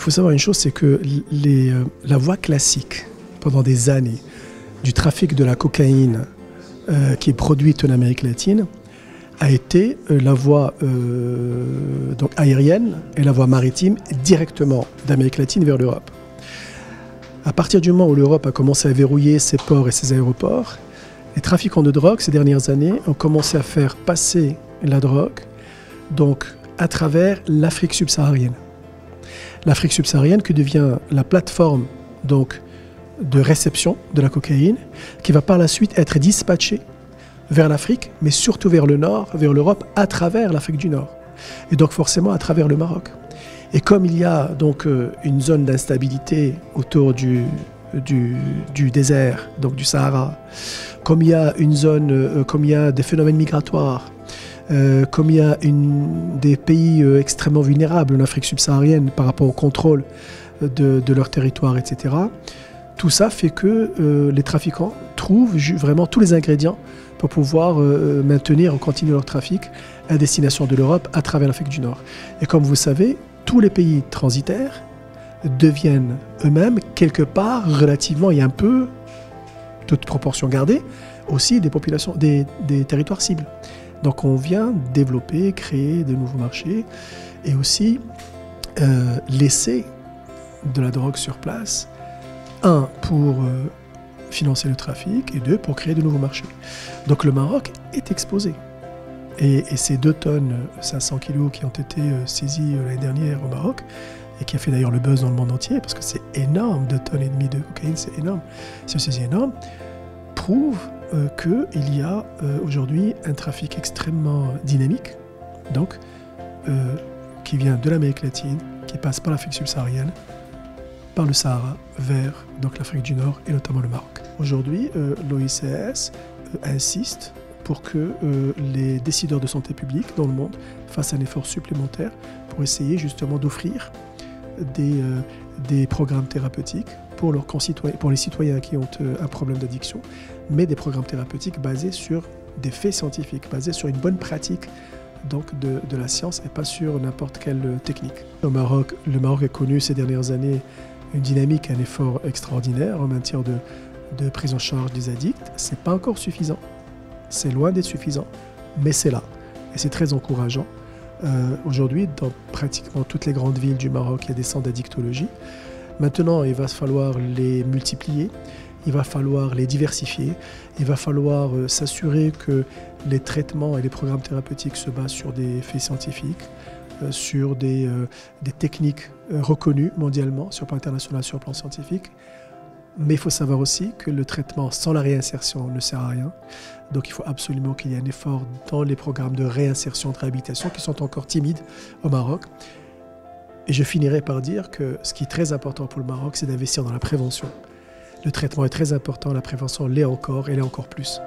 faut savoir une chose, c'est que la voie classique, pendant des années, du trafic de la cocaïne qui est produite en Amérique latine, a été la voie donc aérienne et la voie maritime directement d'Amérique latine vers l'Europe. À partir du moment où l'Europe a commencé à verrouiller ses ports et ses aéroports, les trafiquants de drogue ces dernières années ont commencé à faire passer la drogue donc, à travers l'Afrique subsaharienne. L'Afrique subsaharienne qui devient la plateforme donc, de réception de la cocaïne, qui va par la suite être dispatchée vers l'Afrique, mais surtout vers le Nord, vers l'Europe, à travers l'Afrique du Nord. Et donc forcément à travers le Maroc. Et comme il y a donc une zone d'instabilité autour du désert, donc du Sahara, comme il y a une zone, comme il y a des phénomènes migratoires, comme il y a des pays extrêmement vulnérables en Afrique subsaharienne par rapport au contrôle de leur territoire, etc., tout ça fait que les trafiquants trouvent vraiment tous les ingrédients pour pouvoir maintenir ou continuer leur trafic à destination de l'Europe à travers l'Afrique du Nord. Et comme vous savez, tous les pays transitaires deviennent eux-mêmes quelque part relativement et un peu, toute proportion gardée, aussi des populations, des territoires cibles. Donc on vient développer, créer de nouveaux marchés et aussi laisser de la drogue sur place, un, pour financer le trafic et deux, pour créer de nouveaux marchés. Donc le Maroc est exposé. Et ces 2 tonnes, 500 kilos qui ont été saisies l'année dernière au Maroc, et qui a fait d'ailleurs le buzz dans le monde entier, parce que c'est énorme, 2,5 tonnes de cocaïne, c'est énorme, c'est aussi énorme, prouve qu'il y a aujourd'hui un trafic extrêmement dynamique, donc qui vient de l'Amérique latine, qui passe par l'Afrique subsaharienne, par le Sahara, vers l'Afrique du Nord et notamment le Maroc. Aujourd'hui, l'OICS insiste pour que les décideurs de santé publique dans le monde fassent un effort supplémentaire pour essayer justement d'offrir des programmes thérapeutiques pour leurs concitoyens, pour les citoyens qui ont un problème d'addiction, mais des programmes thérapeutiques basés sur des faits scientifiques, basés sur une bonne pratique donc de la science et pas sur n'importe quelle technique. Au Maroc, le Maroc a connu ces dernières années une dynamique, un effort extraordinaire en matière de prise en charge des addicts. C'est pas encore suffisant. C'est loin d'être suffisant, mais c'est là. Et c'est très encourageant. Aujourd'hui, dans pratiquement toutes les grandes villes du Maroc, il y a des centres d'addictologie. Maintenant, il va falloir les multiplier, il va falloir les diversifier, il va falloir s'assurer que les traitements et les programmes thérapeutiques se basent sur des faits scientifiques, sur des techniques reconnues mondialement, sur le plan international, sur le plan scientifique. Mais il faut savoir aussi que le traitement sans la réinsertion ne sert à rien. Donc il faut absolument qu'il y ait un effort dans les programmes de réinsertion, de réhabilitation qui sont encore timides au Maroc. Et je finirai par dire que ce qui est très important pour le Maroc, c'est d'investir dans la prévention. Le traitement est très important, la prévention l'est encore et l'est encore plus.